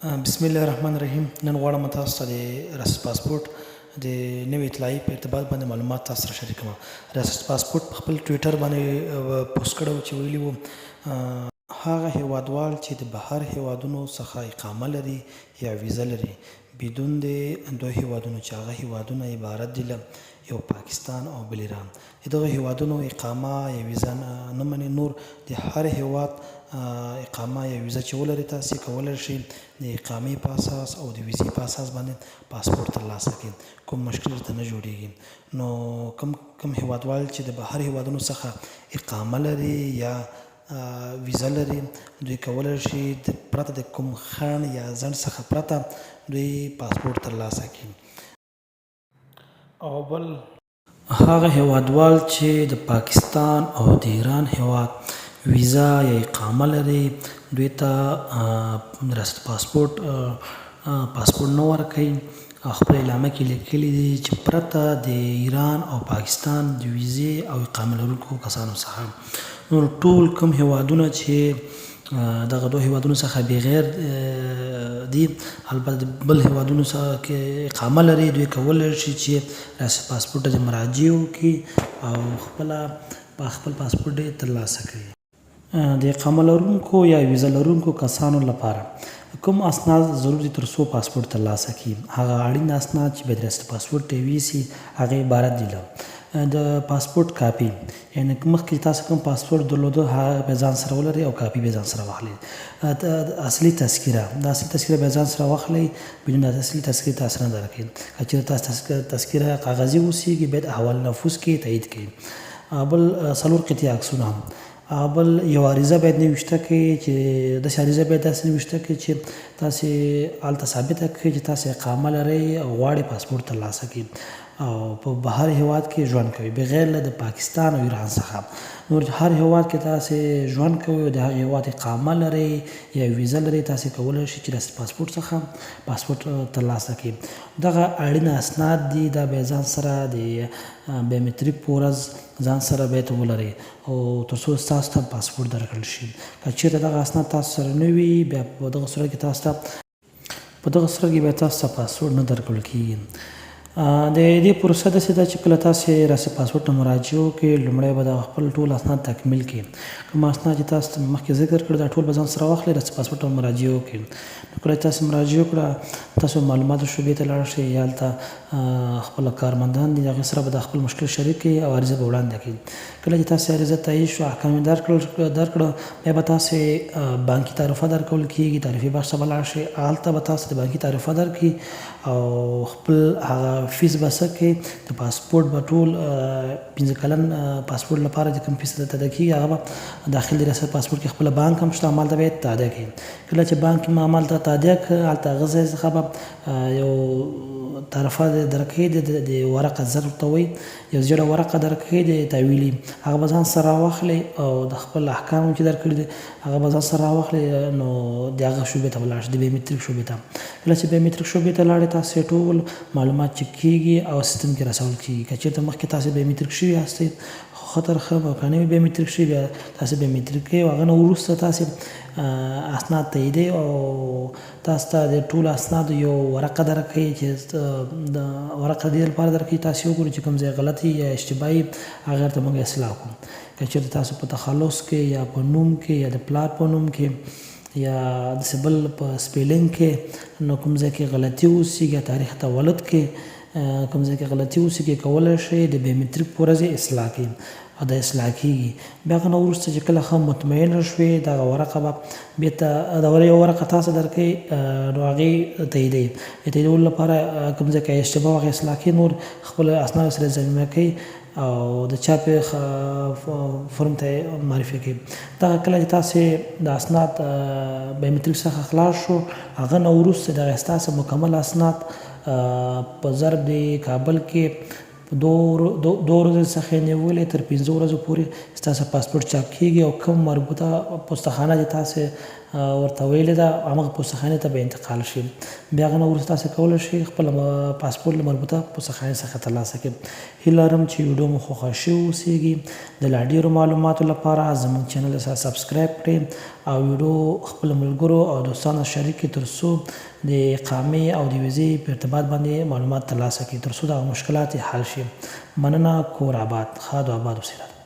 بسم الله الرحمن الرحیم. نن غواړم تاسو ته د ریاست پاسپورت د نوې اطلاعیې په ارتباط باندې معلومات تاسو سره شریکوم. ریاست پاسپورت په خپل ټویټر باندې پوسټ کړی و چې ویلي و هغه هیوادوال چې د بهر هیوادونو څخه اقامه لري یا ویزه لري بدون د دوه هیوادونو چې هغه هیوادونه عبارت دي له یو پاکستان او بل ایران. د دغه هیوادونو اقامه یا ویزه نه مني. نور د هر هیواد اقامه یا ویزه چې ولري تاسې کولی شئ د اقامې په اساس او د ویزې په اساس باندې پاسپورت ترلاسه کړئ. کوم مشکل ورته نه جوړیږي. نو کوم هیوادوال چې د بهر هیوادونو څخه اقامه لري یا ویزه لري دوی کولی شي پرته د کوم خنډ یا ځنډ څخه پرته دوی پاسپورت ترلاسه کړي. او بل هغه هیوادوال چې د پاکستان او د ایران هیواد ویزا یا اقامه لري دوی ته ریاست پاسپورت نه ورکوي. خپل اعلامیه کې لیکلي دي چې پرته د ایران او پاکستان د ویزې او اقامه لرونکو کسانو څخه نور ټول کوم هیوادونه چې دغه دوه هیوادونو څخه بغیر دي البته بل هیوادونو څخه کې اقامه لري دوی کولی شي چې ریاست پاسپورت ته مراجعه وکړي او خپل پاسپورت یې ترلاسه کړي. د اقامه لرونکو یا ویزه لرونکو کسانو لپاره کوم اسناد ضروري تر څو پاسپورت ترلاسه کړي. هغه اړین اسناد چې باید ریاست پاسپورت ته ویسي هغه عبارت دي له د پاسپورت کاپي، یعنې مخکې تاسو کوم پاسپورت درلوده هغه به ځان سره ولرئ او کاپي به ځان سره واخلئ. اصلي تذکره به ځان سره واخلئ. بدون د اصلي تذکرې تاسو نه درکوي. که چېرې تاسو تذکره کاغذي اوسیږي باید حواله نفوذ کې تایید کړئ. بل 4 قطعې عکسونه بل یو عریضه باید نوشته کړئ چې داسې عریضه باید داسې نوشته کړئ چې تاسې هلته ثابته کړئ چې تاسې اقامه لرئ او غواړئ پاسپورت ترلاسه کړئ او په بهر هیواد کې ژوند کوئ بغیر له د پاکستان او ایران څخه. نور هر هیواد کې تاسې ژوند کوئ او د هغه هیواد اقامه لرئ یا ویزه لرئ تاسې کولی شئ چې ریاست پاسپورت څخه پاسپورت ترلاسه کړئ. دغه اړین اسناد دي دا به ځان سره د بایومتریک په ورځ ځان سره باید ولرئ او تر څو ستاسو ته پاسپورت درکړل شي. که چېرته دغه اسناد تاسو سره نه وي بیا په دغه صورت کې بیا تاسو ته پاسپورت نه درکړل کېږي. د دې پروسه داسې ده چې کله تاسې ریاست پاسپورت ته مراجعه وکړئ لومړی به دغه خپل ټول اسناد تکمیل کړئ. کوم اسناد چې تاسو ته مخکې ذکر کړي دا ټول به ځان سره واخلئ ریاست پاسپورت ته مراجعه وکړئ. نو کله چې تاسې مراجعه وکړه تاسو معلوماتو شعبې ته لاړ شئ یا هلته خپل کارمندان دي هغې سره به د خپل مشکل شریک کړئ او عریضه به وړاندې کړئ. کله چې تاسې عریضه تایید شو احکام یې درکړه بیا به تاسې بانکي تعرفه درکول کېږي. تعرفې بخش ته به لاړ شئ هلته به تاسو د بانکي تعرفه درکړي او خپل هغه فیس به څه کړئ د پاسپورت به ټول 15 کلن پاسپورت لپاره چې کوم فیس درته ادا کېږي هغه به داخل د ریاست پاسپورت کې خپله بانک هم شته همالته به یې تادیه کړئ. کله چې بانک هم همالته تادیه کړه هلته هغه ځای څخه به یو تعرفه درکوي د ورقه زر ورته وایي یو زیړه ورقه درکوي د تحویلي هغه به ځان سره راواخلئ او د خپل احکامو چې درکړي دي هغه به ځان سره راواخلئ نو د هغه شعبې ته به لاړ شئ د بایومتریک شعبې ته. کله چې بایومتریک شعبې ته لاړئ تاسې ټول معلومات چک کېږي او سیستم کې راڅول کېږي. که چېرته مخکې تاسې بایومتریک شوي یاستئ ښه ترخه او که نه وي بایومتریک شوي بیا تاسې بایومتریک کوئ او هغه نه وروسته تاسې اسناد تاییدئ او تاسو ته د ټولو اسنادو یو ورقه درکوي چې د ورقه دې لپاره درکوي تاسې وګورئ چې کوم ځای غلط یا اشتباه وي هغه ورته موږ اصلاح کړو. که چېرته تاسو په تخلص کې یا په نوم کې یا د پلار په نوم کې یا داسې بل په سپیلنګ کې نو کوم ځای کې غلطي اوسېږي یا تاریخ تولد کې کوم ځای کې غلطي اوسېږي کولی شئ د بایومتریک په ورځ یې اصلاح کړئ او دا اصلاح کېږي. بیا هغه نه وروسته چې کله ښه مطمئنه شوې دغه ورقه به بېرته دغه یو ورقه تاسو درکوي نو هغې تاییدوي. د تاییدولو لپاره کوم ځای کې اشتباه هغه اصلاح کړئ نور خپل اسناد سره ضمیمه کوئ او د چاپې فرم ته معرفي کوي. دغه کله چې تاسې د اسناد بایومتریک څخه خلاص شو هغه نه وروسته دغه ستاسو مکمل اسناد په ضرب د کابل کې دو ورځې څخه نیولې تر 15 ورځو پورې ستاسو پاسپورت چاپ کېږي او کوم مربوطه پستخانه چې تاسې ورته ویلې ده همغه پوستخانې ته به انتقال شي. بیا هغه نه وروسته تاسې کولی شئ خپل پاسپورټ له مربوطه پوستخانې څخه ترلاسه کړئ. هیله لرم چې ویډیو مو خوښه شوې اوسیږي. د لا ډېرو معلوماتو لپاره زموږ چینل سره سبسکرایب کړئ او ویډیو خپلو ملګرو او دوستانو شریک کړئ تر څو د اقامې او د ویزې په ارتباط باندې معلومات ترلاسه کړئ، تر څو دغه مشکلات حل شي. مننه. کور آباد. ښاد و آباد اوسئ.